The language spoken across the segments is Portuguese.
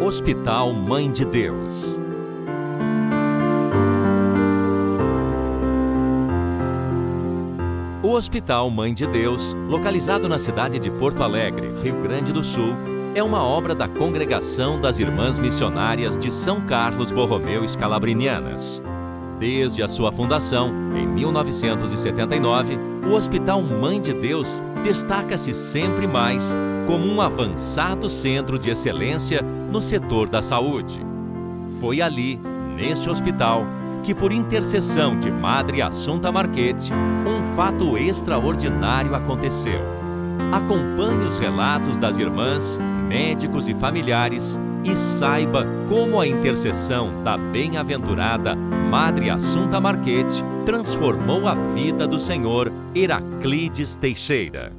Hospital Mãe de Deus. O Hospital Mãe de Deus, localizado na cidade de Porto Alegre, Rio Grande do Sul, é uma obra da Congregação das Irmãs Missionárias de São Carlos Borromeu Scalabrinianas. Desde a sua fundação, em 1979, o Hospital Mãe de Deus destaca-se sempre mais como um avançado centro de excelência no setor da saúde. Foi ali, neste hospital, que por intercessão de Madre Assunta Marchetti, um fato extraordinário aconteceu. Acompanhe os relatos das irmãs, médicos e familiares e saiba como a intercessão da bem-aventurada Madre Assunta Marchetti transformou a vida do Senhor Heraclides Teixeira.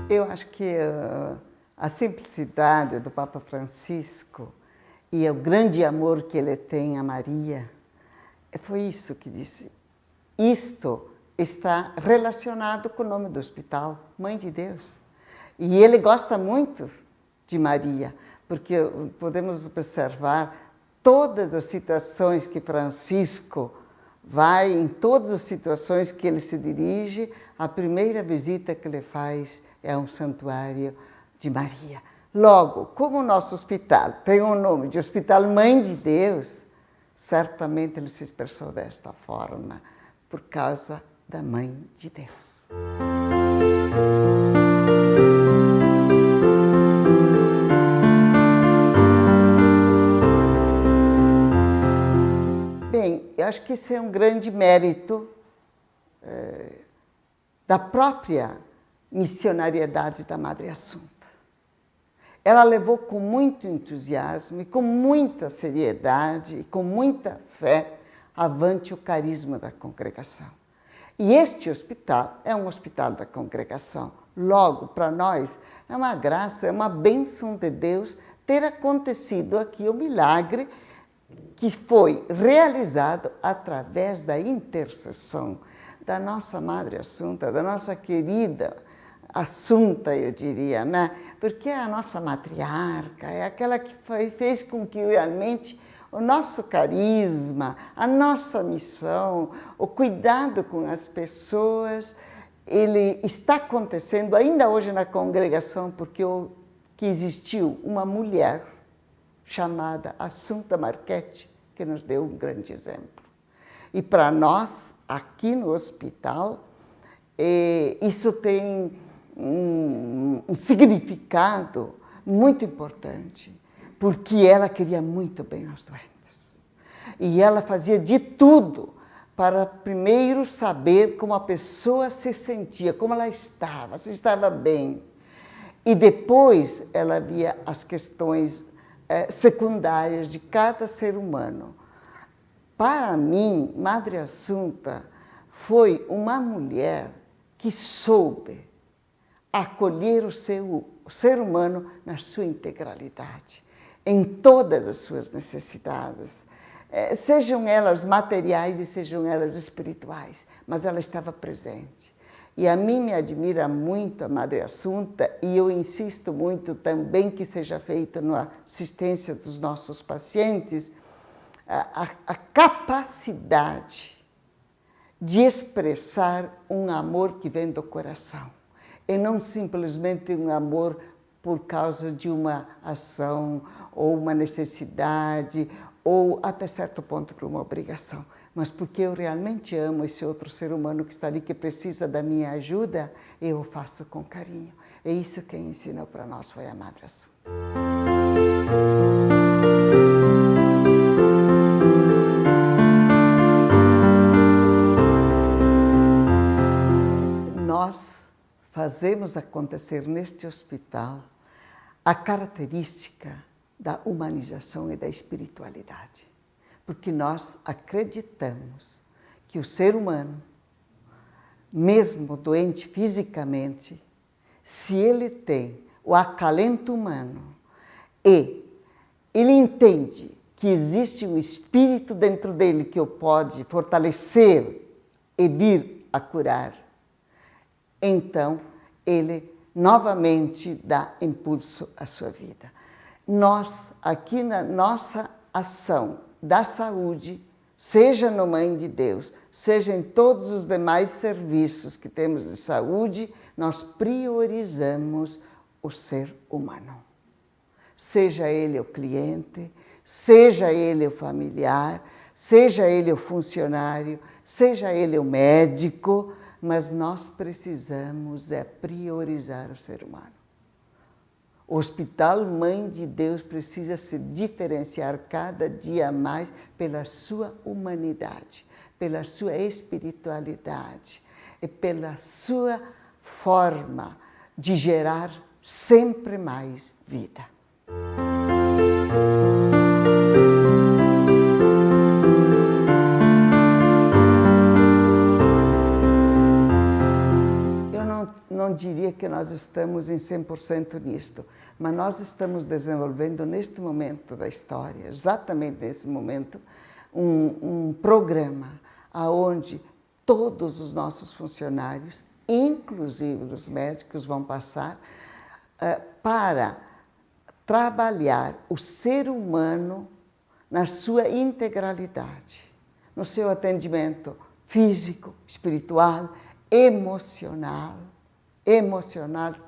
Eu acho que a simplicidade do Papa Francisco e o grande amor que ele tem a Maria, foi isso que disse. Isto está relacionado com o nome do hospital, Mãe de Deus. E ele gosta muito de Maria, porque podemos observar todas as situações que Francisco vai, em todas as situações que ele se dirige, a primeira visita que ele faz é um santuário de Maria. Logo, como o nosso hospital tem o nome de Hospital Mãe de Deus, certamente ele se expressou desta forma, por causa da Mãe de Deus. Bem, eu acho que esse é um grande mérito da própria missionariedade da Madre Assunta. Ela levou com muito entusiasmo e com muita seriedade e com muita fé avante o carisma da congregação. E este hospital é um hospital da congregação. Logo, para nós, é uma graça, é uma bênção de Deus ter acontecido aqui o milagre que foi realizado através da intercessão da nossa Madre Assunta, da nossa querida Assunta, eu diria, né? Porque é a nossa matriarca, é aquela que fez com que realmente o nosso carisma, a nossa missão, o cuidado com as pessoas, ele está acontecendo ainda hoje na congregação, porque que existiu uma mulher chamada Assunta Marchetti, que nos deu um grande exemplo. E para nós, aqui no hospital, isso tem um significado muito importante, porque ela queria muito bem aos doentes. E ela fazia de tudo para primeiro saber como a pessoa se sentia, como ela estava, se estava bem. E depois ela via as questões secundárias de cada ser humano. Para mim, Madre Assunta foi uma mulher que soube acolher o ser humano na sua integralidade, em todas as suas necessidades, sejam elas materiais e sejam elas espirituais, mas ela estava presente. E a mim me admira muito a Madre Assunta, e eu insisto muito também que seja feita na assistência dos nossos pacientes, a capacidade de expressar um amor que vem do coração, e não simplesmente um amor por causa de uma ação ou uma necessidade ou até certo ponto por uma obrigação, mas porque eu realmente amo esse outro ser humano que está ali, que precisa da minha ajuda, eu o faço com carinho. É isso que ensinou para nós foi a Madre Assunta. Nós fazemos acontecer neste hospital a característica da humanização e da espiritualidade. Porque nós acreditamos que o ser humano, mesmo doente fisicamente, se ele tem o acalento humano e ele entende que que existe um espírito dentro dele que o pode fortalecer e vir a curar, então ele novamente dá impulso à sua vida. Nós, aqui na nossa ação da saúde, seja no Mãe de Deus, seja em todos os demais serviços que temos de saúde, nós priorizamos o ser humano. Seja ele o cliente, seja ele o familiar, seja ele o funcionário, seja ele o médico, mas nós precisamos priorizar o ser humano. O Hospital Mãe de Deus precisa se diferenciar cada dia mais pela sua humanidade, pela sua espiritualidade e pela sua forma de gerar sempre mais vida. Não diria que nós estamos em 100% nisto, mas nós estamos desenvolvendo neste momento da história, exatamente nesse momento, um programa onde todos os nossos funcionários, inclusive os médicos, vão passar para trabalhar o ser humano na sua integralidade, no seu atendimento físico, espiritual, emocional,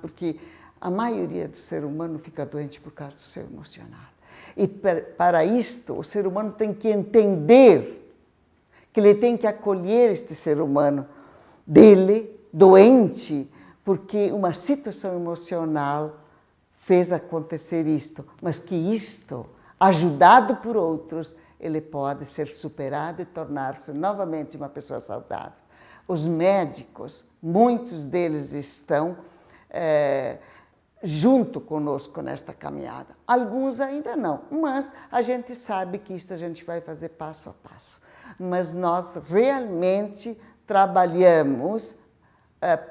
porque a maioria do ser humano fica doente por causa do seu emocional. E para isto, o ser humano tem que entender que ele tem que acolher este ser humano dele, doente, porque uma situação emocional fez acontecer isto, mas que isto, ajudado por outros, ele pode ser superado e tornar-se novamente uma pessoa saudável. Os médicos, muitos deles estão junto conosco nesta caminhada. Alguns ainda não, mas a gente sabe que isto a gente vai fazer passo a passo. Mas nós realmente trabalhamos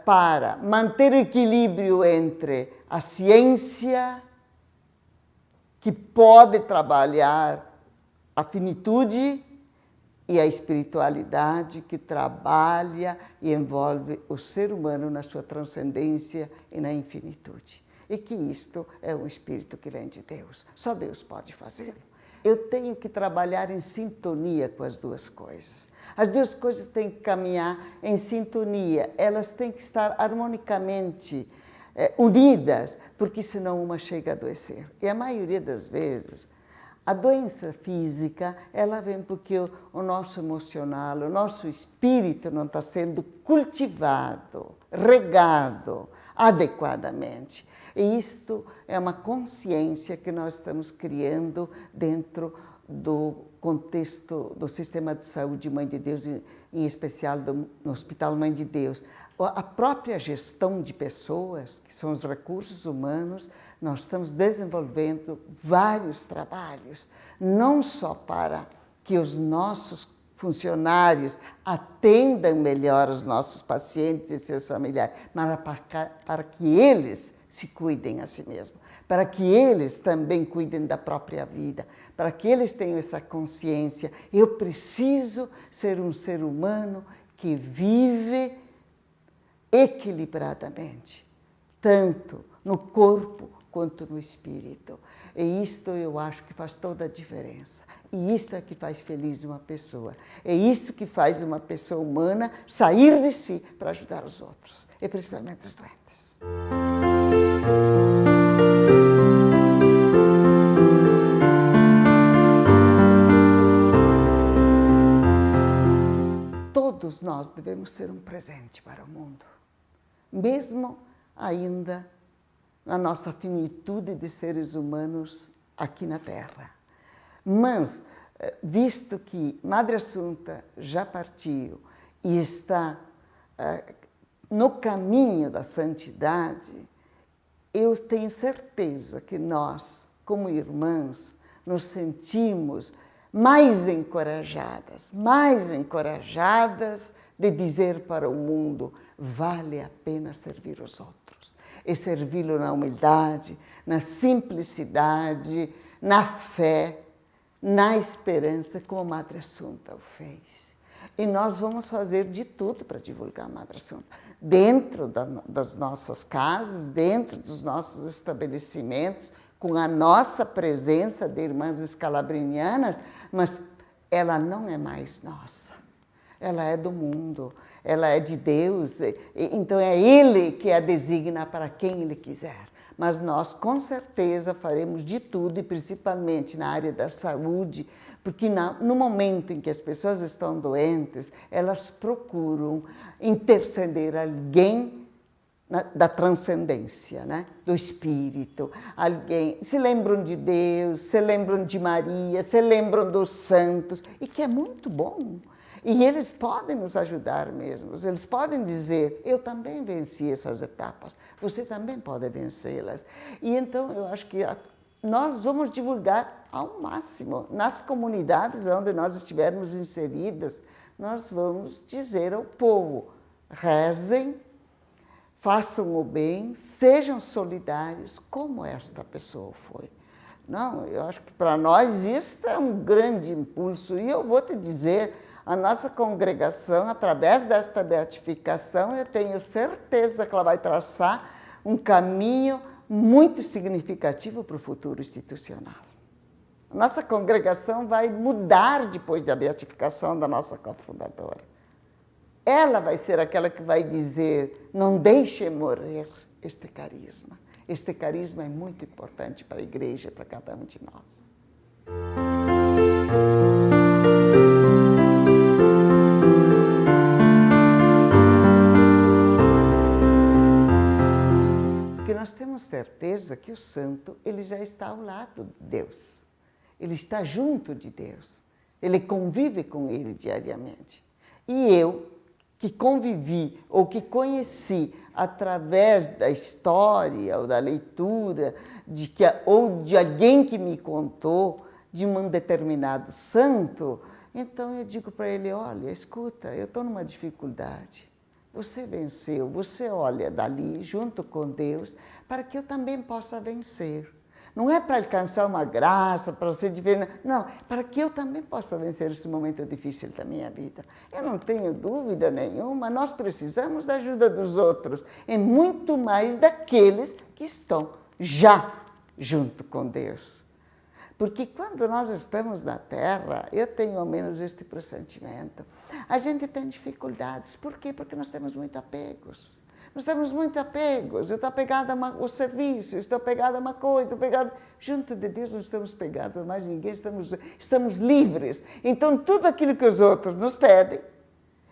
para manter o equilíbrio entre a ciência, que pode trabalhar a finitude, e a espiritualidade que trabalha e envolve o ser humano na sua transcendência e na infinitude. E que isto é um espírito que vem de Deus. Só Deus pode fazê-lo. Eu tenho que trabalhar em sintonia com as duas coisas. As duas coisas têm que caminhar em sintonia. Elas têm que estar harmonicamente unidas, porque senão uma chega a adoecer. E a maioria das vezes, a doença física, ela vem porque o nosso emocional, o nosso espírito não está sendo cultivado, regado adequadamente. E isto é uma consciência que nós estamos criando dentro do contexto do sistema de saúde Mãe de Deus, em especial no Hospital Mãe de Deus. A própria gestão de pessoas, que são os recursos humanos, nós estamos desenvolvendo vários trabalhos, não só para que os nossos funcionários atendam melhor os nossos pacientes e seus familiares, mas para que eles se cuidem a si mesmos, para que eles também cuidem da própria vida, para que eles tenham essa consciência. Eu preciso ser um ser humano que vive equilibradamente, tanto no corpo quanto no espírito. E isto eu acho que faz toda a diferença. E isto é que faz feliz uma pessoa. É isto que faz uma pessoa humana sair de si para ajudar os outros, e principalmente os doentes. Todos nós devemos ser um presente para o mundo, mesmo ainda na nossa finitude de seres humanos aqui na Terra. Mas, visto que Madre Assunta já partiu e está no caminho da santidade, eu tenho certeza que nós, como irmãs, nos sentimos mais encorajadas de dizer para o mundo: vale a pena servir os outros. E servi-lo na humildade, na simplicidade, na fé, na esperança, como a Madre Assunta o fez. E nós vamos fazer de tudo para divulgar a Madre Assunta, dentro das nossas casas, dentro dos nossos estabelecimentos, com a nossa presença de irmãs escalabrinianas, mas ela não é mais nossa, ela é do mundo, ela é de Deus, então é Ele que a designa para quem Ele quiser. Mas nós, com certeza, faremos de tudo, e principalmente na área da saúde, porque no momento em que as pessoas estão doentes, elas procuram interceder alguém da transcendência, né? Do Espírito. Alguém, se lembram de Deus, se lembram de Maria, se lembram dos santos, e que é muito bom. E eles podem nos ajudar mesmo, eles podem dizer, eu também venci essas etapas, você também pode vencê-las. E então eu acho que nós vamos divulgar ao máximo, nas comunidades onde nós estivermos inseridas, nós vamos dizer ao povo, rezem, façam o bem, sejam solidários, como esta pessoa foi. Não, eu acho que para nós isso é um grande impulso, e eu vou te dizer, a nossa congregação, através desta beatificação, eu tenho certeza que ela vai traçar um caminho muito significativo para o futuro institucional. A nossa congregação vai mudar depois da beatificação da nossa cofundadora. Ela vai ser aquela que vai dizer, não deixe morrer este carisma. Este carisma é muito importante para a igreja, para cada um de nós. Nós temos certeza que o santo, ele já está ao lado de Deus. Ele está junto de Deus. Ele convive com ele diariamente. E eu, que convivi ou que conheci através da história ou da leitura, ou de alguém que me contou de um determinado santo, então eu digo para ele, olha, escuta, eu estou numa dificuldade. Você venceu, você olha dali junto com Deus para que eu também possa vencer. Não é para alcançar uma graça, para ser diferente, não, para que eu também possa vencer esse momento difícil da minha vida. Eu não tenho dúvida nenhuma, nós precisamos da ajuda dos outros, e muito mais daqueles que estão já junto com Deus. Porque quando nós estamos na Terra, eu tenho ao menos este pressentimento, a gente tem dificuldades. Por quê? Porque nós temos muito apegos. Nós temos muito apegos. Eu estou apegada ao serviço, estou apegada a uma coisa, junto de Deus não estamos pegados a mais ninguém, estamos livres. Então, tudo aquilo que os outros nos pedem,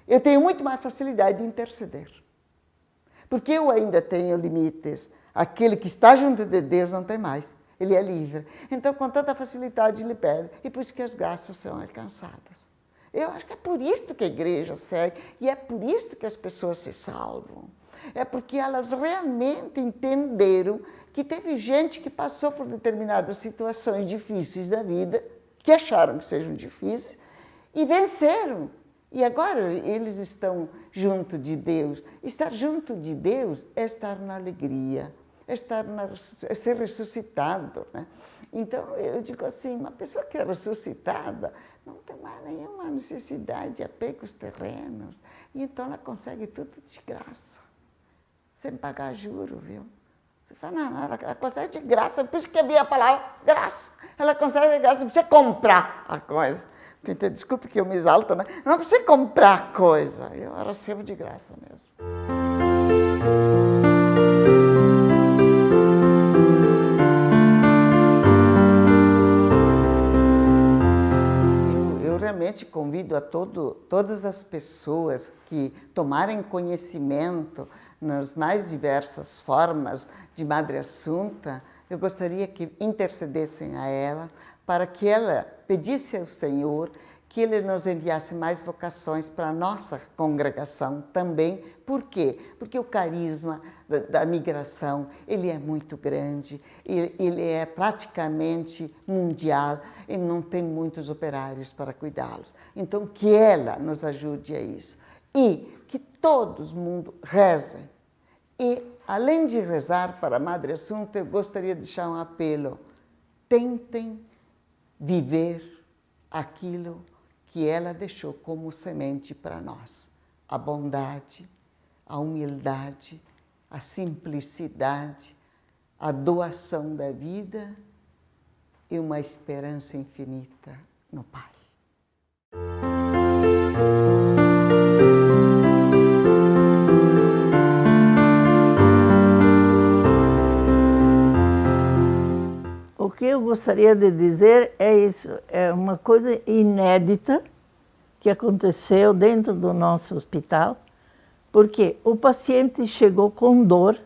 eu tenho muito mais facilidade de interceder. Porque eu ainda tenho limites. Aquele que está junto de Deus não tem mais. Ele é livre. Então, com tanta facilidade, ele pede. E por isso que as graças são alcançadas. Eu acho que é por isso que a igreja segue. E é por isso que as pessoas se salvam. É porque elas realmente entenderam que teve gente que passou por determinadas situações difíceis da vida, que acharam que sejam difíceis, e venceram. E agora eles estão junto de Deus. Estar junto de Deus é estar na alegria. É ser ressuscitado, né? Então, eu digo assim, uma pessoa que é ressuscitada não tem mais nenhuma necessidade de apegos terrenos. E então ela consegue tudo de graça, sem pagar juro, viu? Você fala, não, ela consegue de graça, por isso que havia a palavra graça. Ela consegue de graça, não precisa comprar a coisa. Desculpe que eu me exalto, né? Não precisa comprar a coisa, eu recebo de graça mesmo. Realmente convido a todas as pessoas que tomarem conhecimento nas mais diversas formas de Madre Assunta, eu gostaria que intercedessem a ela para que ela pedisse ao Senhor que Ele nos enviasse mais vocações para a nossa congregação também. Por quê? Porque o carisma da migração, ele é muito grande, ele é praticamente mundial e não tem muitos operários para cuidá-los. Então, que ela nos ajude a isso. E que todos mundo rezem. E, além de rezar para a Madre Assunta, eu gostaria de deixar um apelo. Tentem viver aquilo que ela deixou como semente para nós. A bondade, a humildade, a simplicidade, a doação da vida e uma esperança infinita no Pai. O que eu gostaria de dizer é isso, é uma coisa inédita que aconteceu dentro do nosso hospital, porque o paciente chegou com dor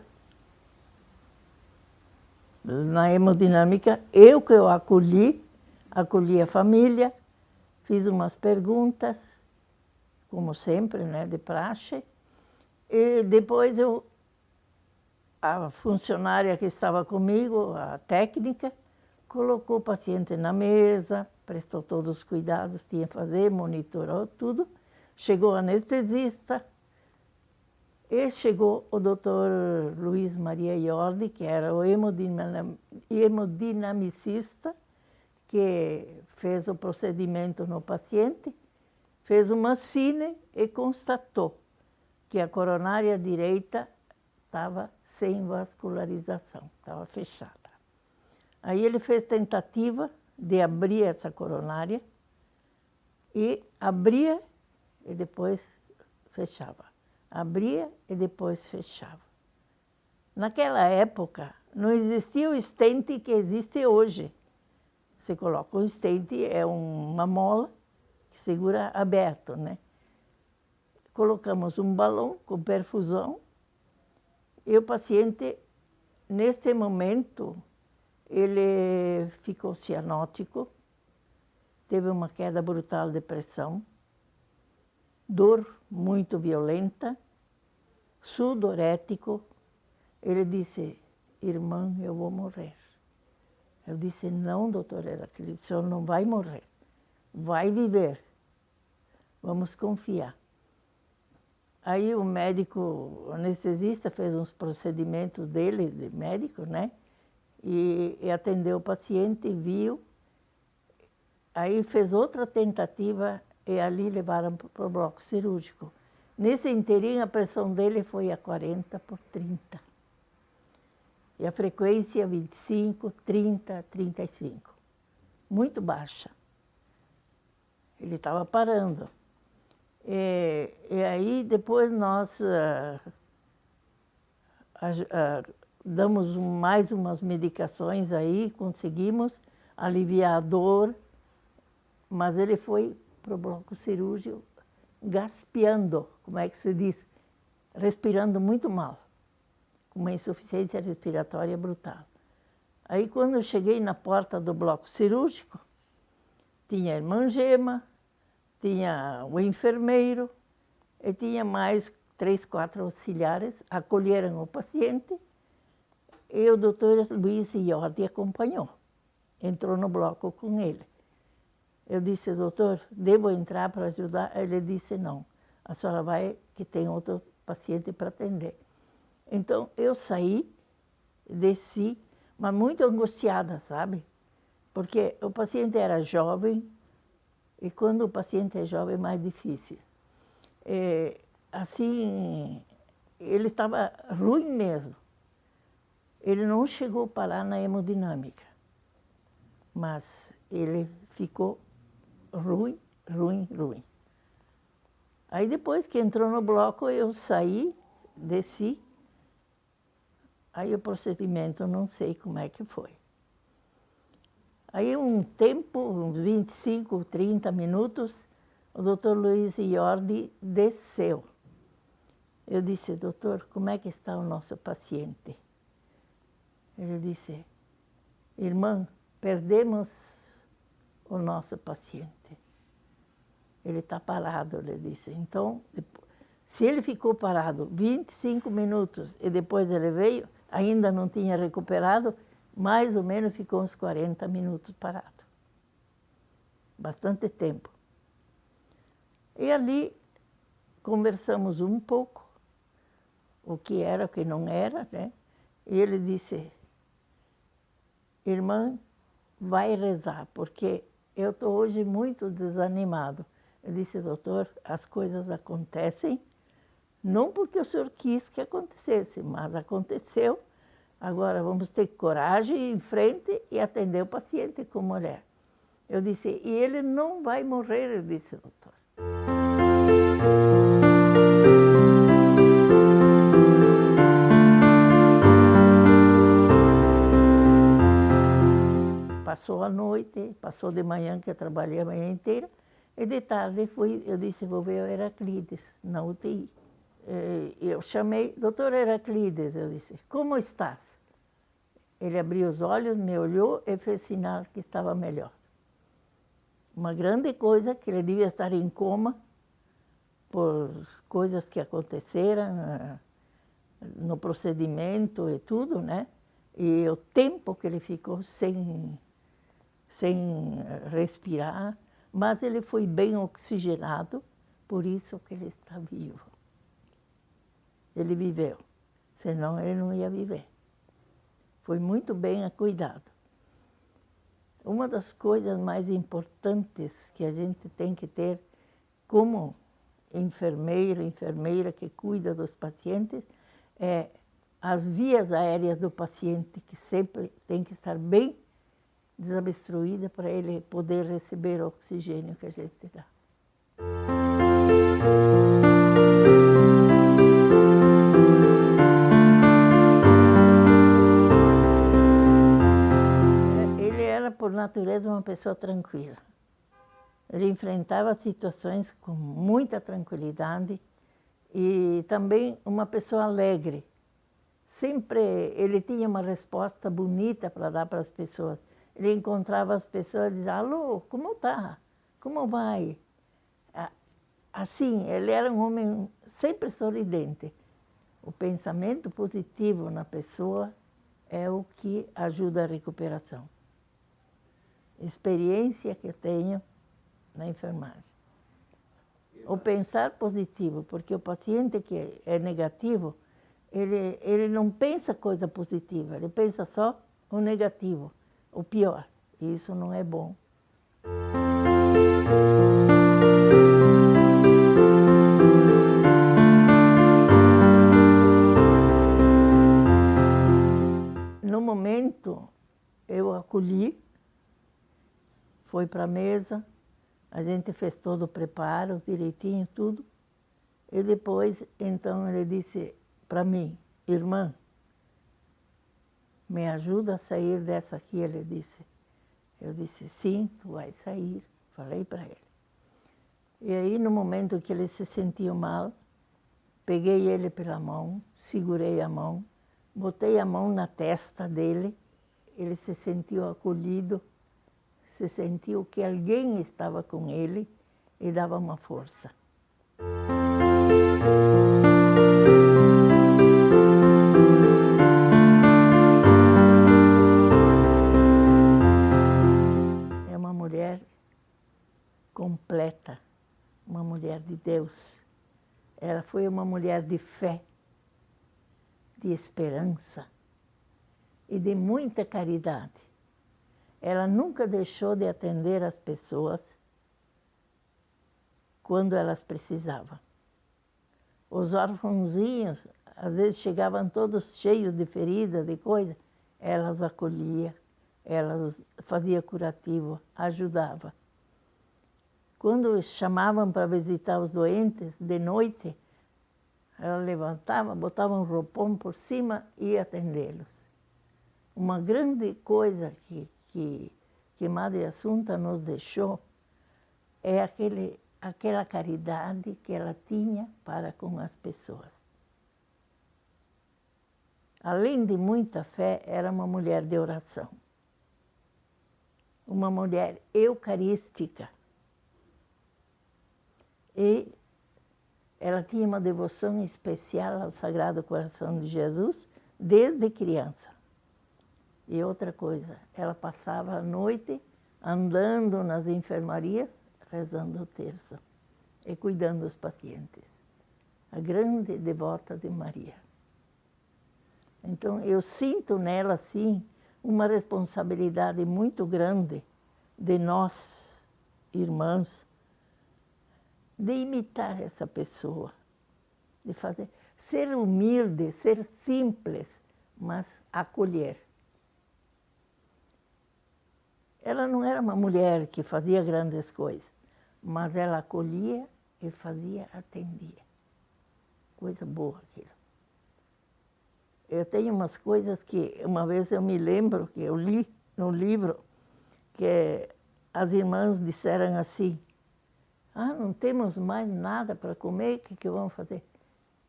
na hemodinâmica, eu acolhi a família, fiz umas perguntas, como sempre, né, de praxe, e depois a funcionária que estava comigo, a técnica, colocou o paciente na mesa, prestou todos os cuidados que tinha que fazer, monitorou tudo. Chegou o anestesista e chegou o doutor Luiz Maria Iordi, que era o hemodinamicista, que fez o procedimento no paciente, fez uma cine e constatou que a coronária direita estava sem vascularização, estava fechada. Aí ele fez tentativa de abrir essa coronária e abria e depois fechava. Abria e depois fechava. Naquela época não existia o stent que existe hoje. Você coloca o stent, é uma mola que segura aberto, né? Colocamos um balão com perfusão e o paciente, nesse momento, ele ficou cianótico, teve uma queda brutal de pressão, dor muito violenta, sudorético. Ele disse, irmã, eu vou morrer. Eu disse, não, doutor Heraclito, o senhor não vai morrer, vai viver, vamos confiar. Aí o médico, o anestesista, fez uns procedimentos dele, de médico, né? E atendeu o paciente, viu. Aí fez outra tentativa e ali levaram para o bloco cirúrgico. Nesse inteirinho, a pressão dele foi a 40/30. E a frequência 25, 30, 35. Muito baixa. Ele estava parando. E aí depois nós damos mais umas medicações aí, conseguimos aliviar a dor, mas ele foi para o bloco cirúrgico gaspeando, como é que se diz? Respirando muito mal, com uma insuficiência respiratória brutal. Aí quando eu cheguei na porta do bloco cirúrgico, tinha a irmã Gema, tinha o enfermeiro e tinha mais 3, 4 auxiliares, acolheram o paciente e o doutor Luiz Iordi acompanhou. Entrou no bloco com ele. Eu disse, doutor, devo entrar para ajudar? Ele disse, não, a senhora vai que tem outro paciente para atender. Então eu saí, desci, mas muito angustiada, sabe? Porque o paciente era jovem, e quando o paciente é jovem é mais difícil. Assim, ele estava ruim mesmo. Ele não chegou a parar na hemodinâmica, mas ele ficou ruim, ruim, ruim. Aí depois que entrou no bloco, eu saí, desci. Aí o procedimento, não sei como é que foi. Aí um tempo, uns 25, 30 minutos, o doutor Luiz Iordi desceu. Eu disse, doutor, como é que está o nosso paciente? Ele disse, irmã, perdemos o nosso paciente. Ele está parado, ele disse. Então, se ele ficou parado 25 minutos e depois ele veio, ainda não tinha recuperado, mais ou menos ficou uns 40 minutos parado. Bastante tempo. E ali conversamos um pouco, o que era, o que não era, né? E ele disse, irmã, vai rezar, porque eu estou hoje muito desanimado. Eu disse, doutor, as coisas acontecem, não porque o senhor quis que acontecesse, mas aconteceu. Agora vamos ter coragem, ir em frente e atender o paciente com mulher. Eu disse, e ele não vai morrer, eu disse, doutor. Passou a noite, passou de manhã, que eu trabalhei a manhã inteira, e de tarde eu disse, vou ver o Heraclides, na UTI. Eu chamei, doutor Heraclides, eu disse, como estás? Ele abriu os olhos, me olhou e fez sinal que estava melhor. Uma grande coisa, que ele devia estar em coma por coisas que aconteceram no procedimento e tudo, né? E o tempo que ele ficou sem respirar, mas ele foi bem oxigenado, por isso que ele está vivo. Ele viveu, senão ele não ia viver. Foi muito bem cuidado. Uma das coisas mais importantes que a gente tem que ter como enfermeira que cuida dos pacientes, é as vias aéreas do paciente, que sempre tem que estar bem desobstruída para ele poder receber o oxigênio que a gente dá. Ele era, por natureza, uma pessoa tranquila. Ele enfrentava situações com muita tranquilidade e também uma pessoa alegre. Sempre ele tinha uma resposta bonita para dar para as pessoas. Ele encontrava as pessoas e dizia, alô, como tá? Como vai? Assim, ele era um homem sempre sorridente. O pensamento positivo na pessoa é o que ajuda a recuperação. Experiência que eu tenho na enfermagem. O pensar positivo, porque o paciente que é negativo, ele não pensa coisa positiva, ele pensa só o negativo, o pior. E isso não é bom. No momento, eu acolhi, foi para a mesa, a gente fez todo o preparo, direitinho, tudo. E depois, então, ele disse para mim, irmã, me ajuda a sair dessa aqui, ele disse. Eu disse, sim, tu vai sair, falei para ele. E aí, no momento que ele se sentiu mal, peguei ele pela mão, segurei a mão, botei a mão na testa dele, ele se sentiu acolhido, se sentiu que alguém estava com ele e dava uma força. É uma mulher completa, uma mulher de Deus. Ela foi uma mulher de fé, de esperança e de muita caridade. Ela nunca deixou de atender as pessoas quando elas precisavam. Os órfãozinhos, às vezes, chegavam todos cheios de feridas, de coisa. Ela os acolhia, ela os fazia curativo, ajudava. Quando chamavam para visitar os doentes de noite, ela levantava, botava um roupão por cima e ia atendê-los. Uma grande coisa que Madre Assunta nos deixou é aquela caridade que ela tinha para com as pessoas. Além de muita fé, era uma mulher de oração. Uma mulher eucarística. E ela tinha uma devoção especial ao Sagrado Coração de Jesus desde criança. E outra coisa, ela passava a noite andando nas enfermarias, rezando o terço e cuidando dos pacientes. A grande devota de Maria. Então, eu sinto nela, sim, uma responsabilidade muito grande de nós, irmãs, de imitar essa pessoa, de fazer, ser humilde, ser simples, mas acolher. Ela não era uma mulher que fazia grandes coisas, mas ela acolhia e fazia, atendia. Coisa boa aquilo. Eu tenho umas coisas que uma vez eu me lembro que eu li no livro que as irmãs disseram assim: ah, não temos mais nada para comer, o que vamos fazer?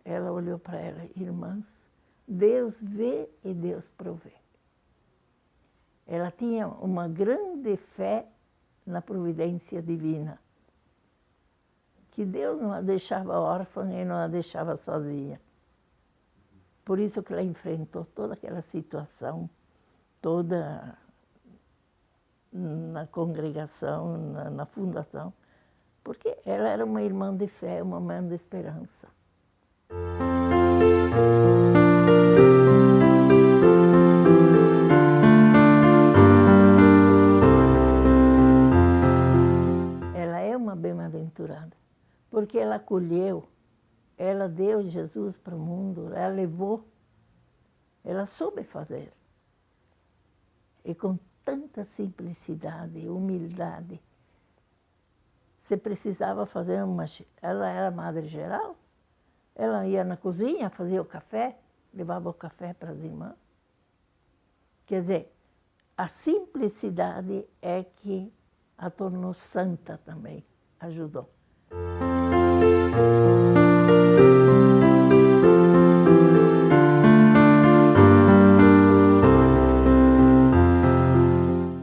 Ela olhou para ela: irmãs, Deus vê e Deus provê. Ela tinha uma grande fé na providência divina, que Deus não a deixava órfã e não a deixava sozinha. Por isso que ela enfrentou toda aquela situação, toda na congregação, na fundação, porque ela era uma irmã de fé, uma irmã de esperança. Ela é uma bem-aventurada, porque ela acolheu, ela deu Jesus para o mundo, ela levou, ela soube fazer. E com tanta simplicidade, humildade. Você precisava fazer uma... Ela era madre geral, ela ia na cozinha, fazia o café, levava o café para as irmãs. Quer dizer, a simplicidade é que a tornou santa também, ajudou.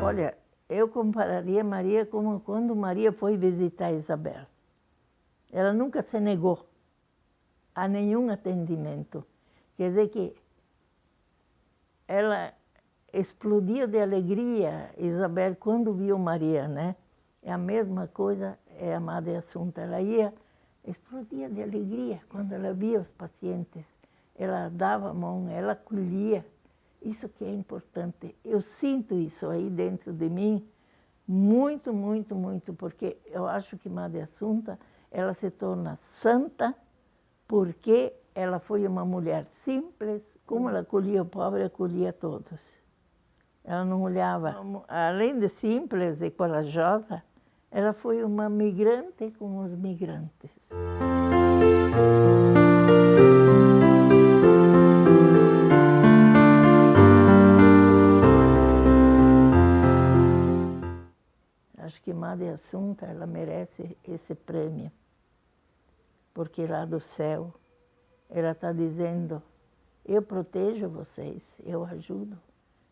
Olha, eu compararia Maria como quando Maria foi visitar Isabel. Ela nunca se negou a nenhum atendimento. Quer dizer que ela explodia de alegria, Isabel, quando viu Maria, né? É a mesma coisa, é a Madre Assunta. Ela explodia de alegria quando ela via os pacientes. Ela dava a mão, ela acolhia. Isso que é importante. Eu sinto isso aí dentro de mim muito, muito, muito, porque eu acho que Madre Assunta, ela se torna santa porque ela foi uma mulher simples, como ela acolhia o pobre, acolhia todos. Ela não olhava, além de simples e corajosa, ela foi uma migrante com os migrantes. Acho que Madre Assunta, ela merece esse prêmio, porque lá do céu, ela está dizendo: eu protejo vocês, eu ajudo,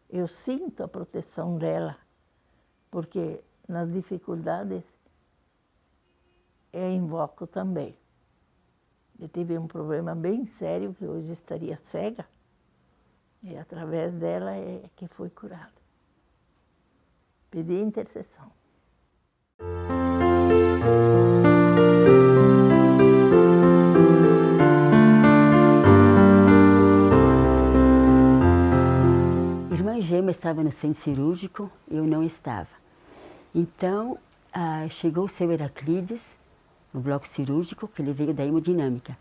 eu sinto a proteção dela, porque nas dificuldades eu invoco também. Eu tive um problema bem sério, que hoje estaria cega, e através dela é que fui curada. Pedi intercessão. Irmã Gema estava no centro cirúrgico, eu não estava. Então, chegou o seu Heraclides, no bloco cirúrgico, que ele veio da hemodinâmica.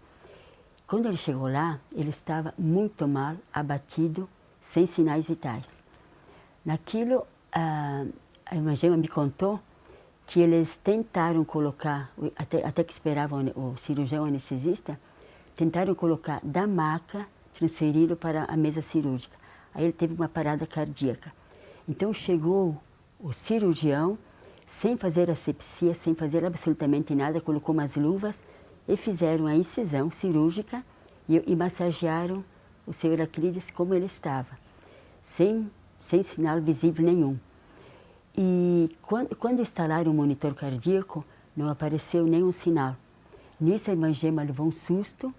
Quando ele chegou lá, ele estava muito mal, abatido, sem sinais vitais. Naquilo, a irmã Gema me contou que eles tentaram colocar, até que esperavam o cirurgião anestesista, tentaram colocar da maca, transferi-lo para a mesa cirúrgica. Aí ele teve uma parada cardíaca. Então chegou o cirurgião, sem fazer asepsia, sem fazer absolutamente nada, colocou umas luvas e fizeram a incisão cirúrgica e massagearam o seu Heraclides como ele estava, sem sinal visível nenhum. E quando instalaram o monitor cardíaco, não apareceu nenhum sinal. Nisso a irmã Gema levou um susto,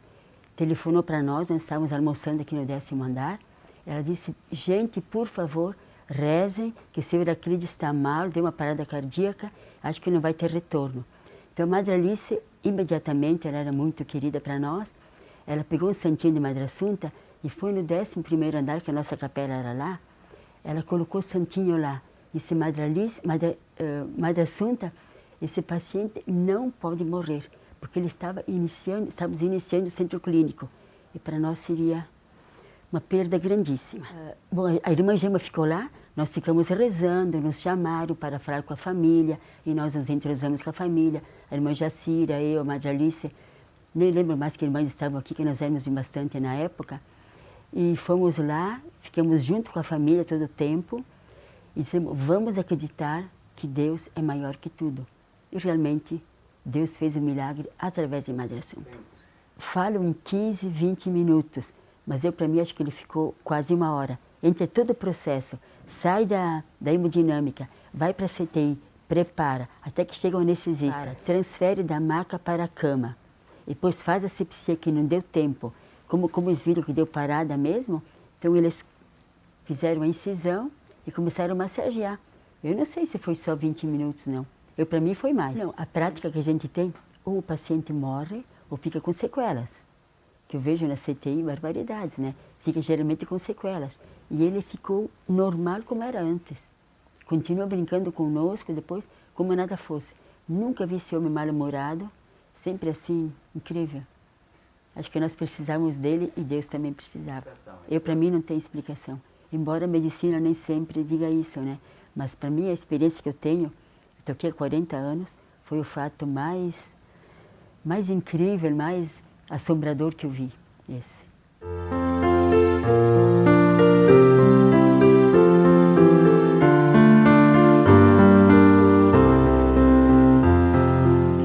telefonou para nós estávamos almoçando aqui no 10º andar. Ela disse: gente, por favor, rezem, que o seu Heraclides está mal, deu uma parada cardíaca, acho que não vai ter retorno. Então a Madre Alice, imediatamente, ela era muito querida para nós, ela pegou um santinho de Madre Assunta e foi no 11º andar, que a nossa capela era lá, ela colocou o santinho lá. Disse: Madre Alice, Madre Assunta, esse paciente não pode morrer, porque ele estávamos iniciando o centro clínico, e para nós seria uma perda grandíssima. Bom, a irmã Gema ficou lá, nós ficamos rezando, nos chamaram para falar com a família, e nós nos entrosamos com a família, a irmã Jacira, eu, a Madre Alice, nem lembro mais que irmãs estavam aqui, que nós éramos bastante na época, e fomos lá, ficamos junto com a família todo o tempo, e dissemos, vamos acreditar que Deus é maior que tudo. E realmente, Deus fez o milagre através de Madre Assunta. Falam em 15, 20 minutos, mas para mim, acho que ele ficou quase 1 hora. Entre todo o processo, sai da hemodinâmica, vai para a CTI, prepara, até que chega o anestesista, transfere da maca para a cama, depois faz a asepsia, que não deu tempo. Como eles viram que deu parada mesmo, então eles fizeram a incisão e começaram a massagear. Eu não sei se foi só 20 minutos, não. Para mim foi mais. Não, a prática que a gente tem, ou o paciente morre, ou fica com sequelas. Que eu vejo na CTI, barbaridades, né? Fica geralmente com sequelas. E ele ficou normal como era antes. Continua brincando conosco depois, como nada fosse. Nunca vi esse homem mal-humorado, sempre assim, incrível. Acho que nós precisávamos dele e Deus também precisava. Para mim, não tem explicação. Embora a medicina nem sempre diga isso, né? Mas para mim, a experiência que eu tenho, estou aqui há 40 anos, foi o fato mais incrível, mais assombrador que eu vi, esse.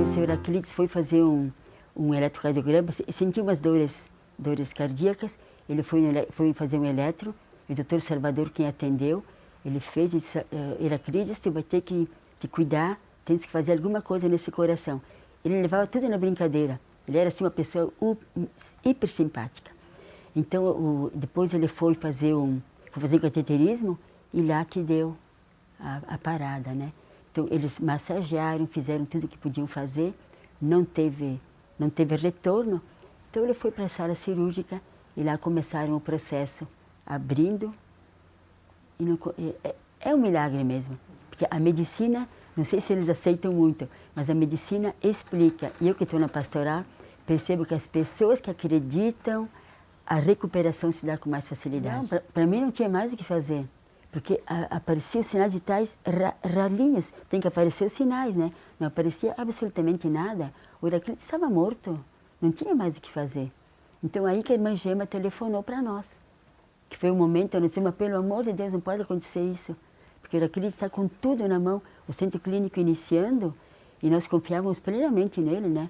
O Sr. Heraclides foi fazer um eletrocardiograma e sentiu umas dores cardíacas. Ele foi fazer um eletro, e o doutor Salvador, quem atendeu, ele fez e disse, Heraclides, você vai ter que te cuidar, tens que fazer alguma coisa nesse coração. Ele levava tudo na brincadeira. Ele era assim uma pessoa hiper simpática. Então, depois ele foi fazer um cateterismo e lá que deu a parada, né? Então, eles massagearam, fizeram tudo o que podiam fazer, não teve retorno. Então, ele foi para a sala cirúrgica e lá começaram o processo, abrindo. É um milagre mesmo, porque a medicina, não sei se eles aceitam muito, mas a medicina explica. E eu que estou na pastoral, percebo que as pessoas que acreditam, a recuperação se dá com mais facilidade. Para mim não tinha mais o que fazer, porque apareciam sinais vitais rarinhos. Tem que aparecer os sinais, né? Não aparecia absolutamente nada. O Heraclides estava morto, não tinha mais o que fazer. Então aí que a irmã Gema telefonou para nós, que foi um momento, eu disse, mas pelo amor de Deus, não pode acontecer isso. Porque o Heraclides está com tudo na mão, o centro clínico iniciando, e nós confiávamos plenamente nele, né?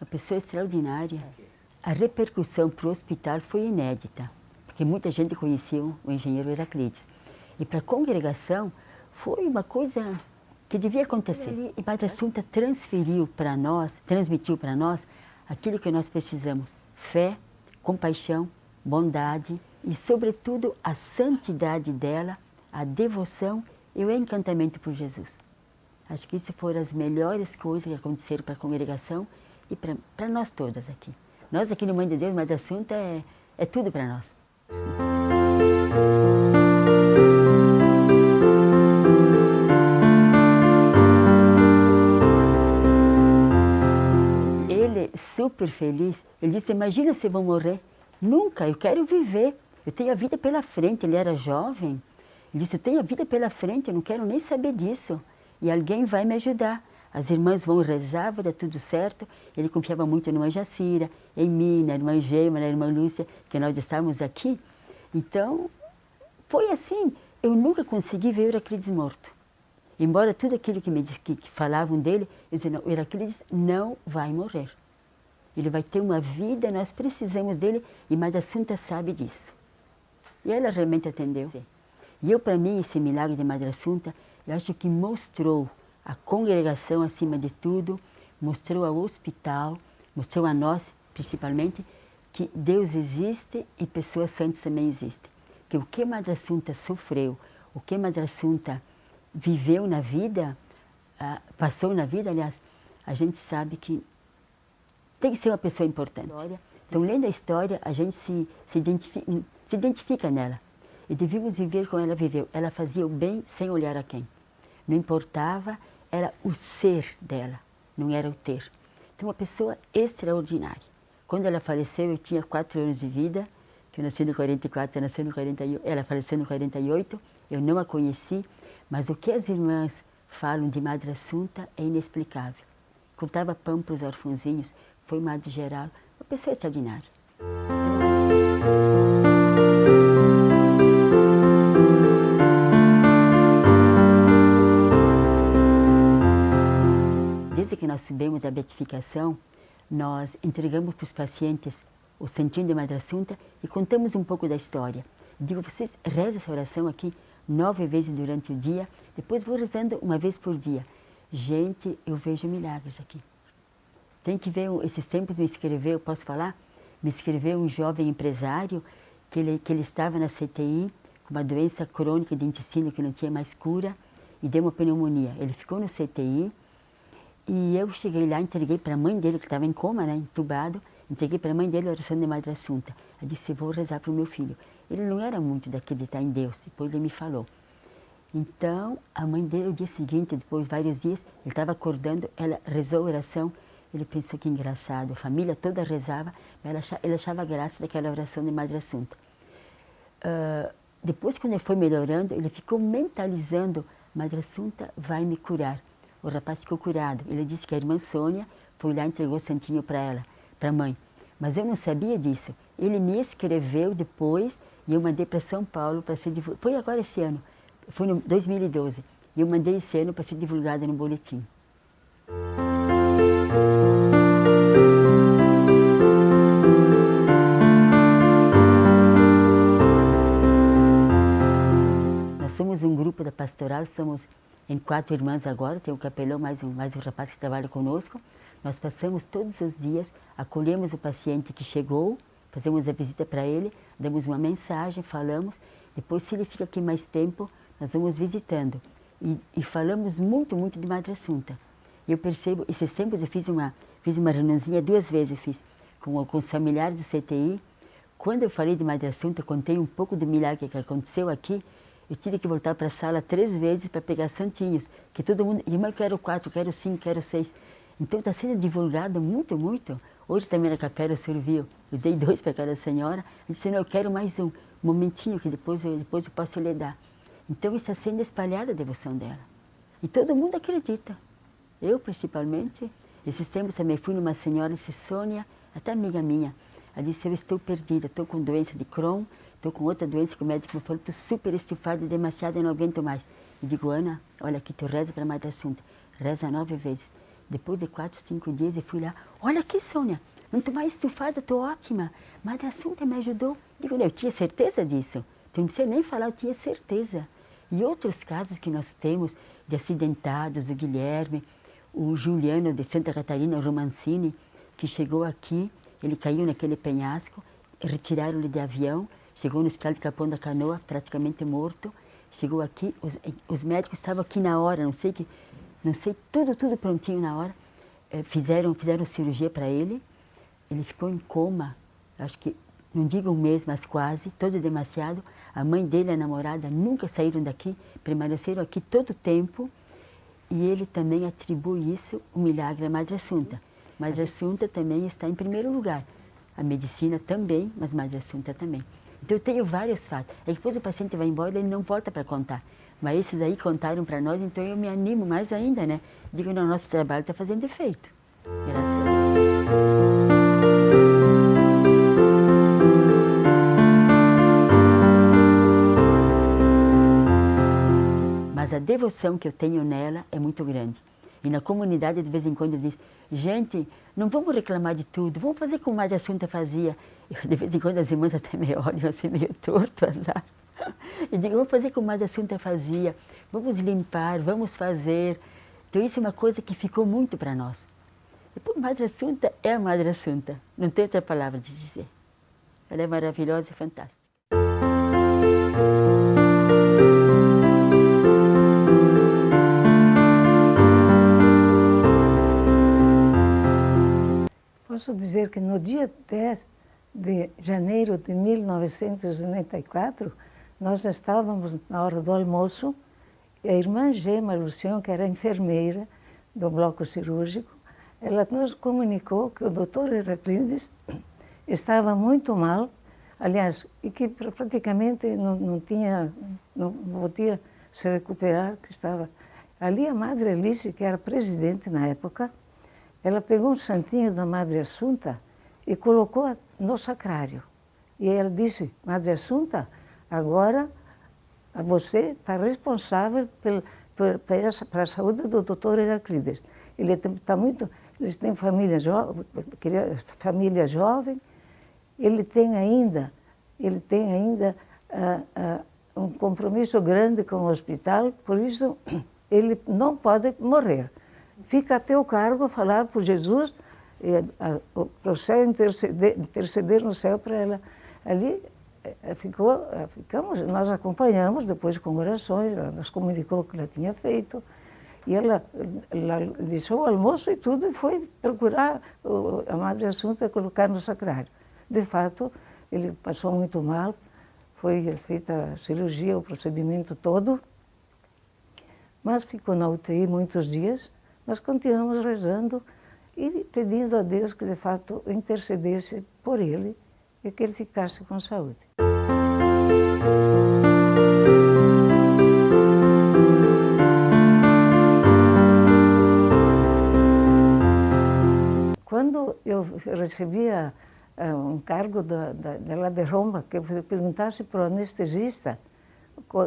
Uma pessoa extraordinária. A repercussão para o hospital foi inédita, porque muita gente conhecia o engenheiro Heraclides. E para a congregação foi uma coisa que devia acontecer. E Madre Assunta transmitiu para nós aquilo que nós precisamos: fé, compaixão, bondade e, sobretudo, a santidade dela, a devoção e o encantamento por Jesus. Acho que isso foram as melhores coisas que aconteceram para a congregação e para nós todas aqui. Nós aqui no Mãe de Deus, Madre Assunta é tudo para nós. Ele, super feliz, ele disse, imagina se eu vou morrer. Nunca, eu quero viver, eu tenho a vida pela frente. Ele era jovem, ele disse, eu tenho a vida pela frente, eu não quero nem saber disso. E alguém vai me ajudar. As irmãs vão rezar, vai dar tudo certo. Ele confiava muito na irmã Jacira, em mim, na irmã Gema, na irmã Lúcia, que nós estávamos aqui. Então, foi assim. Eu nunca consegui ver o Heraclides morto. Embora tudo aquilo que falavam dele, eu dizia, não, o Heraclides não vai morrer. Ele vai ter uma vida, nós precisamos dele, e Madre Assunta sabe disso. E ela realmente atendeu. Sim. E para mim, esse milagre de Madre Assunta, eu acho que mostrou a congregação, acima de tudo, mostrou ao hospital, mostrou a nós, principalmente, que Deus existe e pessoas santas também existem. Que o que Madre Assunta sofreu, o que Madre Assunta viveu na vida, passou na vida, aliás, a gente sabe que tem que ser uma pessoa importante. Então, lendo a história, a gente se identifica nela. E devíamos viver como ela viveu. Ela fazia o bem sem olhar a quem. Não importava, era o ser dela, não era o ter. Então, uma pessoa extraordinária. Quando ela faleceu, eu tinha 4 anos de vida, que eu nasci no 44, ela nasceu no 48, ela faleceu no 48, eu não a conheci, mas o que as irmãs falam de Madre Assunta é inexplicável. Cortava pão para os orfãozinhos, foi Madre Geral, uma pessoa extraordinária. Desde que nós subimos a beatificação, nós entregamos para os pacientes o santinho de Madre Assunta e contamos um pouco da história. Digo, vocês rezem essa oração aqui 9 vezes durante o dia, depois vou rezando uma vez por dia. Gente, eu vejo milagres aqui. Tem que ver, esses tempos me escreveu, posso falar? Me escreveu um jovem empresário que ele estava na CTI com uma doença crônica de intestino que não tinha mais cura e deu uma pneumonia. Ele ficou no CTI e eu cheguei lá, entreguei para a mãe dele, que estava em coma, né, entubado, entreguei para a mãe dele a oração de Madre Assunta. Eu disse, vou rezar para o meu filho. Ele não era muito de acreditar em Deus, depois ele me falou. Então, a mãe dele, no dia seguinte, depois de vários dias, ele estava acordando, ela rezou a oração, ele pensou que engraçado, a família toda rezava, mas ele achava graça daquela oração de Madre Assunta. Depois, quando ele foi melhorando, ele ficou mentalizando, Madre Assunta vai me curar. O rapaz ficou curado. Ele disse que a irmã Sônia foi lá e entregou o santinho para ela, para a mãe. Mas eu não sabia disso. Ele me escreveu depois e eu mandei para São Paulo para ser divulgado. Foi agora esse ano, foi em 2012. E eu mandei esse ano para ser divulgado no boletim. Nós somos um grupo da pastoral, somos em 4 irmãs agora, tem um capelão, mais um rapaz que trabalha conosco. Nós passamos todos os dias, acolhemos o paciente que chegou, fazemos a visita para ele, damos uma mensagem, falamos. Depois, se ele fica aqui mais tempo, nós vamos visitando. E falamos muito, muito de Madre Assunta. Eu percebo, esses tempos eu fiz uma reuniãozinha 2 vezes, eu fiz com os familiares do CTI. Quando eu falei de Madre Assunta, contei um pouco do milagre que aconteceu aqui, eu tive que voltar para a sala 3 vezes para pegar santinhos, que todo mundo, irmã, eu quero 4, quero 5, quero 6. Então está sendo divulgado muito, muito. Hoje também na capela serviu, eu dei 2 para cada senhora, eu disse, não, eu quero mais um momentinho que depois eu posso lhe dar. Então está sendo espalhada a devoção dela. E todo mundo acredita. Eu principalmente. Esses tempos também fui numa senhora, disse, Sônia, até amiga minha, ela disse, eu estou perdida, estou com doença de Crohn, estou com outra doença que o médico me falou, estou super estufada, demasiado, eu não aguento mais. Eu digo, Ana, olha aqui, tu reza para a Madre Assunta, reza 9 vezes. Depois de 4, 5 dias eu fui lá, olha aqui, Sônia, não estou mais estufada, estou ótima. Madre Assunta me ajudou. Digo, eu tinha certeza disso, tu não precisa nem falar, eu tinha certeza. E outros casos que nós temos de acidentados, o Guilherme, o Juliano de Santa Catarina, o Romancini, que chegou aqui, ele caiu naquele penhasco, retiraram-lhe de avião, chegou no hospital de Capão da Canoa, praticamente morto, chegou aqui, os médicos estavam aqui na hora, não sei, tudo prontinho na hora, fizeram cirurgia para ele ficou em coma, acho que, não digo 1 mês, mas quase, todo demasiado. A mãe dele e a namorada nunca saíram daqui, permaneceram aqui todo o tempo, e ele também atribui isso, o milagre à Madre Assunta. Madre Assunta também está em primeiro lugar, a medicina também, mas Madre Assunta também. Então eu tenho vários fatos. Aí depois o paciente vai embora, ele não volta para contar. Mas esses aí contaram para nós, então eu me animo mais ainda, né? Digo, não, nosso trabalho está fazendo efeito. Graças a Deus. Mas a devoção que eu tenho nela é muito grande. E na comunidade, de vez em quando, eu digo, gente, não vamos reclamar de tudo, vamos fazer como a Madre Assunta fazia. De vez em quando as irmãs até me olham assim, meio torto, azar. E digo, vamos fazer como a Madre Assunta fazia, vamos limpar, vamos fazer. Então isso é uma coisa que ficou muito para nós. Depois, Madre Assunta é a Madre Assunta, não tem outra palavra de dizer. Ela é maravilhosa e fantástica. Posso dizer que no dia 10 de janeiro de 1994, nós estávamos na hora do almoço a irmã Gema Lucião, que era enfermeira do bloco cirúrgico, ela nos comunicou que o doutor Heraclides estava muito mal, aliás, e que praticamente não podia se recuperar, que estava... Ali a Madre Alice, que era presidente na época, ela pegou um santinho da Madre Assunta e colocou no sacrário. E ela disse, Madre Assunta, agora você está responsável pela saúde do doutor Heraclides. Ele tem família jovem, ele tem ainda um compromisso grande com o hospital, por isso ele não pode morrer. Fica a teu cargo falar por Jesus, para o céu interceder no céu para ela. Ali nós acompanhamos depois com orações, ela nos comunicou o que ela tinha feito, e ela deixou o almoço e tudo e foi procurar a Madre Assunta colocar no sacrário. De fato, ele passou muito mal, foi feita a cirurgia, o procedimento todo, mas ficou na UTI muitos dias. Nós continuamos rezando e pedindo a Deus que de fato intercedesse por ele e que ele ficasse com saúde. Quando eu recebia um cargo dela de Roma, que eu perguntasse para o anestesista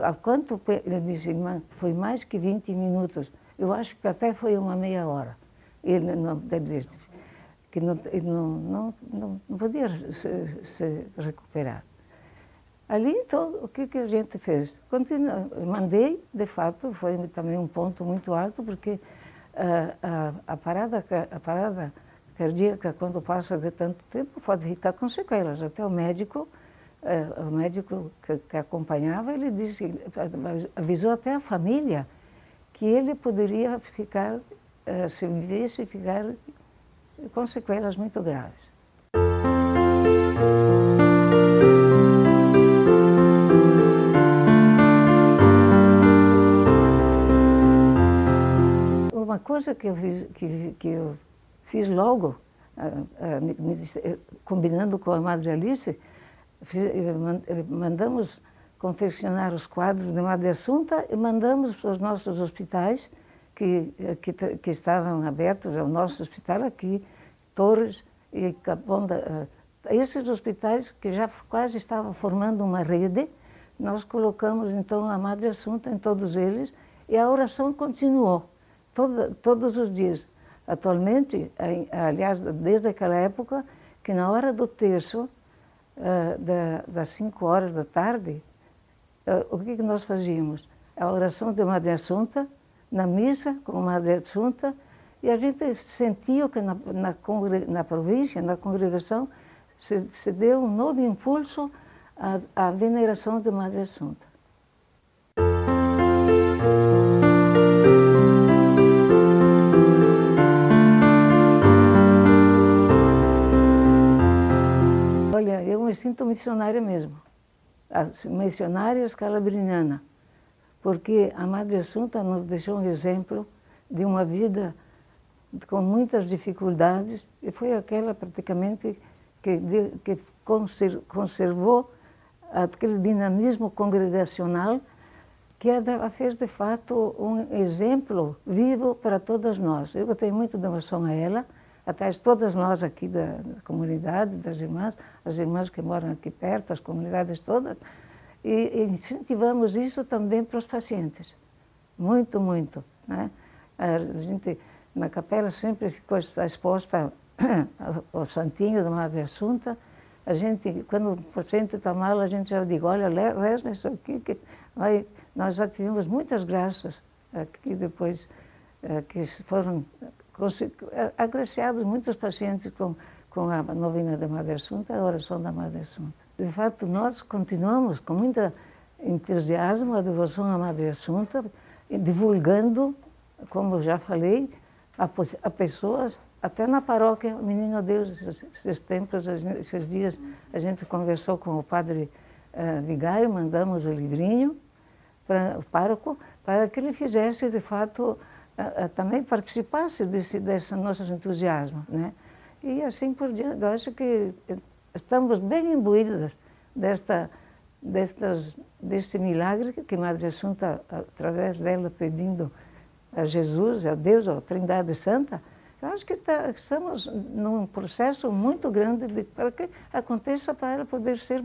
a quanto, ele disse, foi mais que 20 minutos. Eu acho que até foi uma meia hora. Ele não podia se recuperar. Ali, então, o que a gente fez? Mandei, de fato, foi também um ponto muito alto, porque a parada cardíaca, quando passa de tanto tempo, pode ficar com sequelas. Até o médico que acompanhava, ele disse, avisou até a família que ele poderia ficar, se vivesse, ficar com sequelas muito graves. Uma coisa que eu fiz logo, combinando com a Madre Alice, mandamos confeccionar os quadros de Madre Assunta e mandamos para os nossos hospitais que estavam abertos, o nosso hospital aqui, Torres e Caponda. Esses hospitais que já quase estavam formando uma rede, nós colocamos então a Madre Assunta em todos eles e a oração continuou todos os dias. Atualmente, aliás, desde aquela época, que na hora do terço, das 5 horas da tarde, o que nós fazíamos? A oração de Madre Assunta, na missa com Madre Assunta, e a gente sentiu que na província, na congregação, se deu um novo impulso à veneração de Madre Assunta. Olha, eu me sinto missionária mesmo, missionária escalabriniana, porque a Madre Assunta nos deixou um exemplo de uma vida com muitas dificuldades e foi aquela praticamente que conservou aquele dinamismo congregacional que a fez de fato um exemplo vivo para todas nós. Eu tenho muito devoção a ela, até todas nós aqui da comunidade, das irmãs, as irmãs que moram aqui perto, as comunidades todas, e incentivamos isso também para os pacientes. Muito, muito, né? A gente, na capela, sempre ficou exposta ao santinho da Madre Assunta. A gente, quando o paciente está mal, a gente já diz, olha, reza isso aqui, que nós já tivemos muitas graças aqui depois, que foram agraciados muitos pacientes com a novena da Madre Assunta, a oração da Madre Assunta. De fato, nós continuamos com muito entusiasmo a devoção à Madre Assunta, divulgando, como já falei, a pessoas, até na paróquia, Menino Deus, esses tempos, esses dias, a gente conversou com o padre vigário, mandamos o livrinho para o pároco, para que ele fizesse, de fato, também participasse desse nosso entusiasmo, né? E assim por diante. Eu acho que estamos bem imbuídos desse milagre que Madre Assunta, através dela, pedindo a Jesus, a Deus, a Trindade Santa. Eu acho que estamos num processo muito grande para que aconteça, para ela poder ser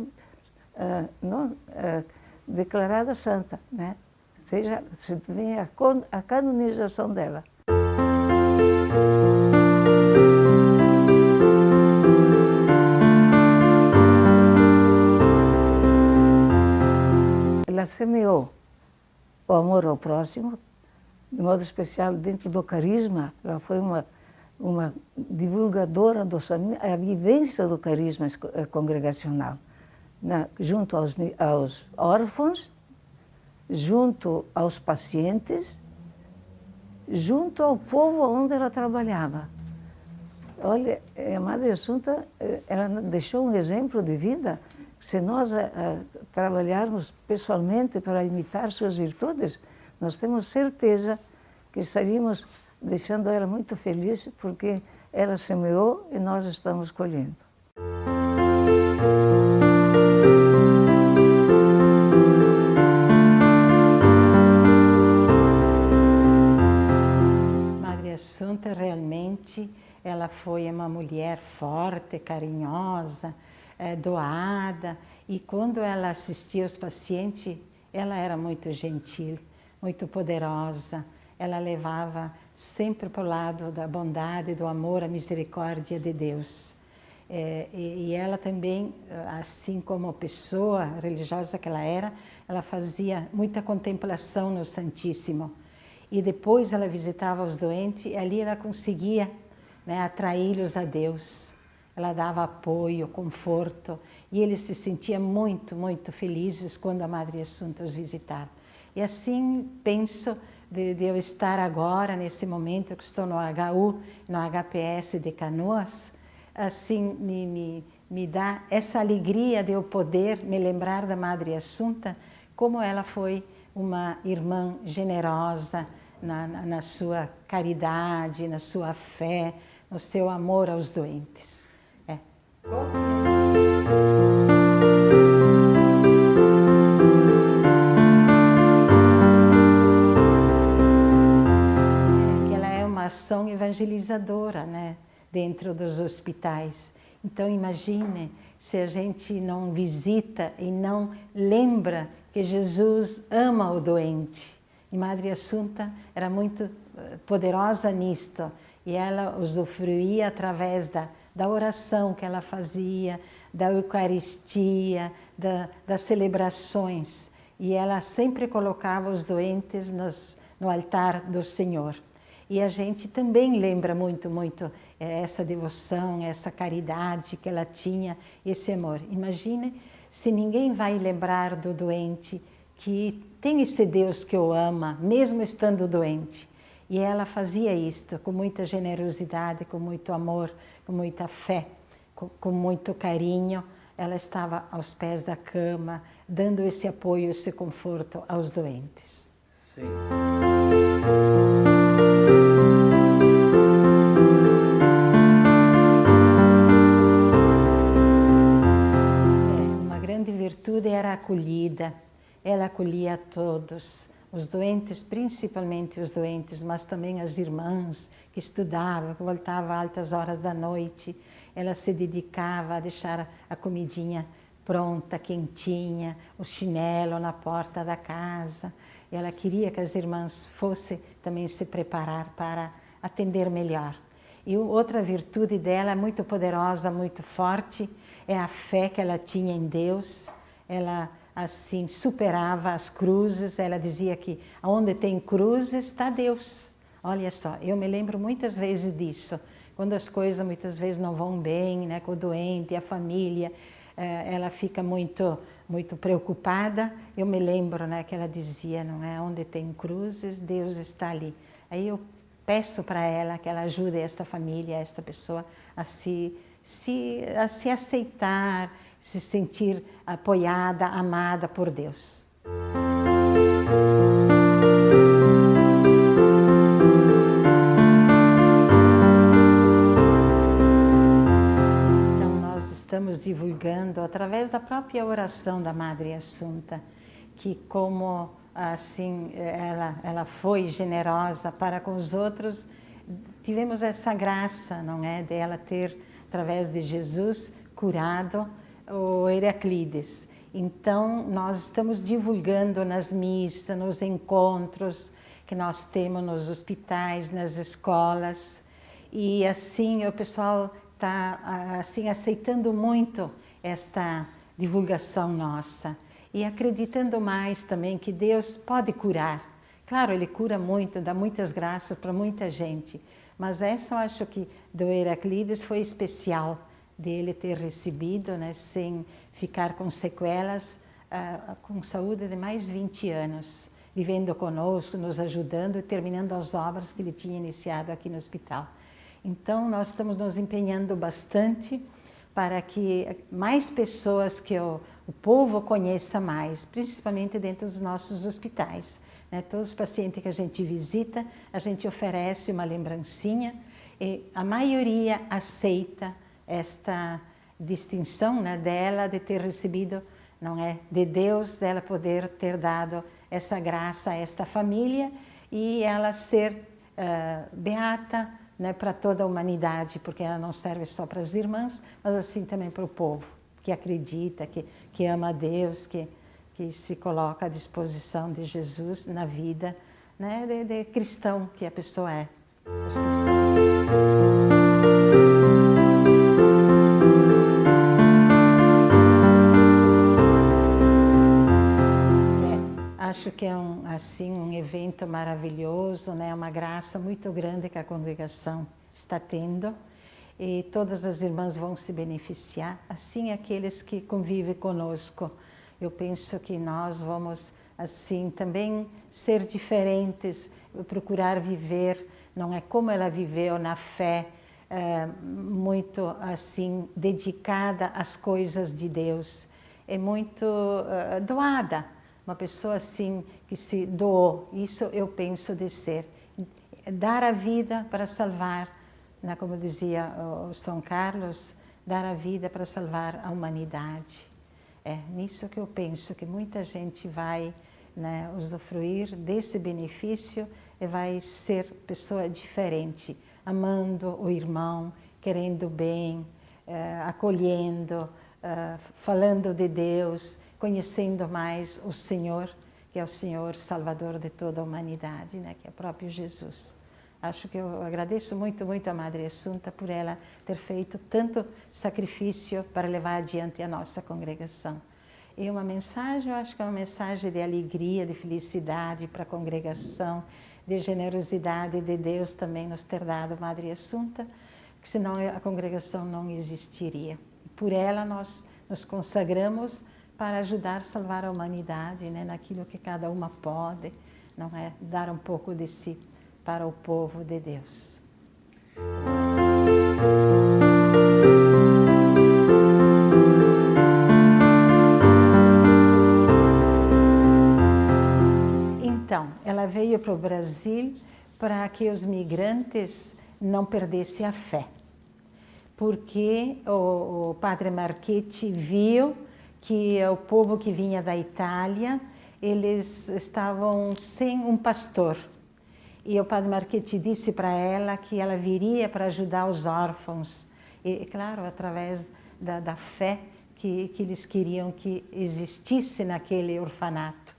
declarada santa, né? Se venha a canonização dela. Ela semeou o amor ao próximo, de modo especial dentro do carisma. Ela foi uma divulgadora da vivência do carisma congregacional, junto aos órfãos, junto aos pacientes, junto ao povo onde ela trabalhava. Olha, a Madre Assunta, ela deixou um exemplo de vida. Se nós trabalharmos pessoalmente para imitar suas virtudes, nós temos certeza que estaríamos deixando ela muito feliz, porque ela semeou e nós estamos colhendo. Madre Assunta realmente, ela foi uma mulher forte, carinhosa, doada, e quando ela assistia os pacientes, ela era muito gentil, muito poderosa. Ela levava sempre para o lado da bondade, do amor, a misericórdia de Deus. E ela também, assim como pessoa religiosa que ela era, ela fazia muita contemplação no Santíssimo. E depois ela visitava os doentes e ali ela conseguia, né, atraí-los a Deus. Ela dava apoio, conforto, e eles se sentiam muito, muito felizes quando a Madre Assunta os visitava. E assim penso de eu estar agora, nesse momento que estou no HU, no HPS de Canoas, assim me dá essa alegria de eu poder me lembrar da Madre Assunta, como ela foi uma irmã generosa na sua caridade, na sua fé, no seu amor aos doentes. Que ela é uma ação evangelizadora, né, dentro dos hospitais. Então imagine se a gente não visita e não lembra que Jesus ama o doente. E Madre Assunta era muito poderosa nisto, e ela usufruía através da oração que ela fazia, da Eucaristia, das celebrações. E ela sempre colocava os doentes no altar do Senhor. E a gente também lembra muito, muito essa devoção, essa caridade que ela tinha, esse amor. Imagine se ninguém vai lembrar do doente que tem esse Deus que o ama, mesmo estando doente. E ela fazia isto com muita generosidade, com muito amor, com muita fé, com muito carinho. Ela estava aos pés da cama, dando esse apoio, esse conforto aos doentes. Sim. Uma grande virtude era a acolhida. Ela acolhia a todos, os doentes, principalmente os doentes, mas também as irmãs que estudavam, que voltavam a altas horas da noite. Ela se dedicava a deixar a comidinha pronta, quentinha, o chinelo na porta da casa. Ela queria que as irmãs fossem também se preparar para atender melhor. E outra virtude dela, muito poderosa, muito forte, é a fé que ela tinha em Deus. Ela assim superava as cruzes. Ela dizia que onde tem cruzes está Deus. Olha só, eu me lembro muitas vezes disso, quando as coisas muitas vezes não vão bem, né, com o doente, a família, ela fica muito preocupada. Eu me lembro, né, que ela dizia, não é, onde tem cruzes, Deus está ali. Aí eu peço para ela que ela ajude esta família, esta pessoa a se aceitar, se sentir apoiada, amada por Deus. estamos divulgando através da própria oração da Madre Assunta, que como assim ela foi generosa para com os outros, tivemos essa graça, não é, dela ter, através de Jesus, curado o Heraclides. Então, nós estamos divulgando nas missas, nos encontros que nós temos nos hospitais, nas escolas, e assim o pessoal está assim, aceitando muito esta divulgação nossa e acreditando mais também que Deus pode curar. Claro, Ele cura muito, dá muitas graças para muita gente, mas essa eu acho que do Heraclides foi especial, dele ter recebido, né, sem ficar com sequelas, com saúde de mais 20 anos, vivendo conosco, nos ajudando e terminando as obras que ele tinha iniciado aqui no hospital. Então, nós estamos nos empenhando bastante para que mais pessoas, que o povo conheça mais, principalmente dentro dos nossos hospitais. Né? Todos os pacientes que a gente visita, a gente oferece uma lembrancinha e a maioria aceita esta distinção, né, dela de ter recebido, não é, de Deus, dela poder ter dado essa graça a esta família e ela ser beata, né, para toda a humanidade, porque ela não serve só para as irmãs, mas assim também para o povo, que acredita, que ama a Deus, que se coloca à disposição de Jesus na vida, né, de cristão que a pessoa é, os cristãos. Acho que é um evento maravilhoso, né? Uma graça muito grande que a congregação está tendo e todas as irmãs vão se beneficiar, assim aqueles que convivem conosco. Eu penso que nós vamos assim também ser diferentes, procurar viver, não é como ela viveu na fé, muito assim dedicada às coisas de Deus, é muito doada. Uma pessoa assim que se doou, isso eu penso de ser. Dar a vida para salvar, né, como dizia o São Carlos, dar a vida para salvar a humanidade. É nisso que eu penso que muita gente vai, né, usufruir desse benefício e vai ser pessoa diferente, amando o irmão, querendo bem, acolhendo, falando de Deus, conhecendo mais o Senhor, que é o Senhor Salvador de toda a humanidade, né? Que é o próprio Jesus. Acho que eu agradeço muito, muito a Madre Assunta por ela ter feito tanto sacrifício para levar adiante a nossa congregação. E uma mensagem, eu acho que é uma mensagem de alegria, de felicidade para a congregação, de generosidade de Deus também nos ter dado Madre Assunta, que senão a congregação não existiria. Por ela nós nos consagramos para ajudar a salvar a humanidade, né, naquilo que cada uma pode, não é, dar um pouco de si para o povo de Deus. Então, ela veio para o Brasil para que os migrantes não perdessem a fé, porque o padre Marchetti viu que o povo que vinha da Itália, eles estavam sem um pastor. E o padre Marchetti disse para ela que ela viria para ajudar os órfãos. E, claro, através da fé que eles queriam que existisse naquele orfanato.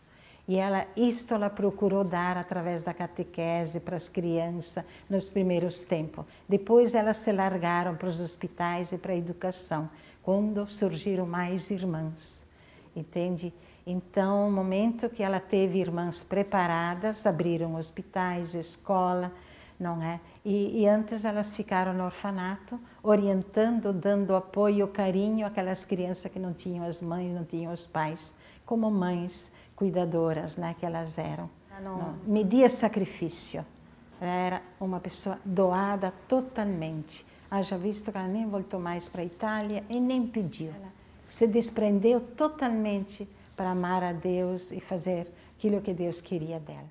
E isto ela procurou dar através da catequese para as crianças nos primeiros tempos. Depois elas se largaram para os hospitais e para a educação, quando surgiram mais irmãs, entende? Então, no momento que ela teve irmãs preparadas, abriram hospitais, escola, não é? E antes elas ficaram no orfanato, orientando, dando apoio, carinho àquelas crianças que não tinham as mães, não tinham os pais, como mães cuidadoras, né, que elas eram. Não media sacrifício, ela era uma pessoa doada totalmente. Haja visto que ela nem voltou mais para a Itália e nem pediu. Ela se desprendeu totalmente para amar a Deus e fazer aquilo que Deus queria dela.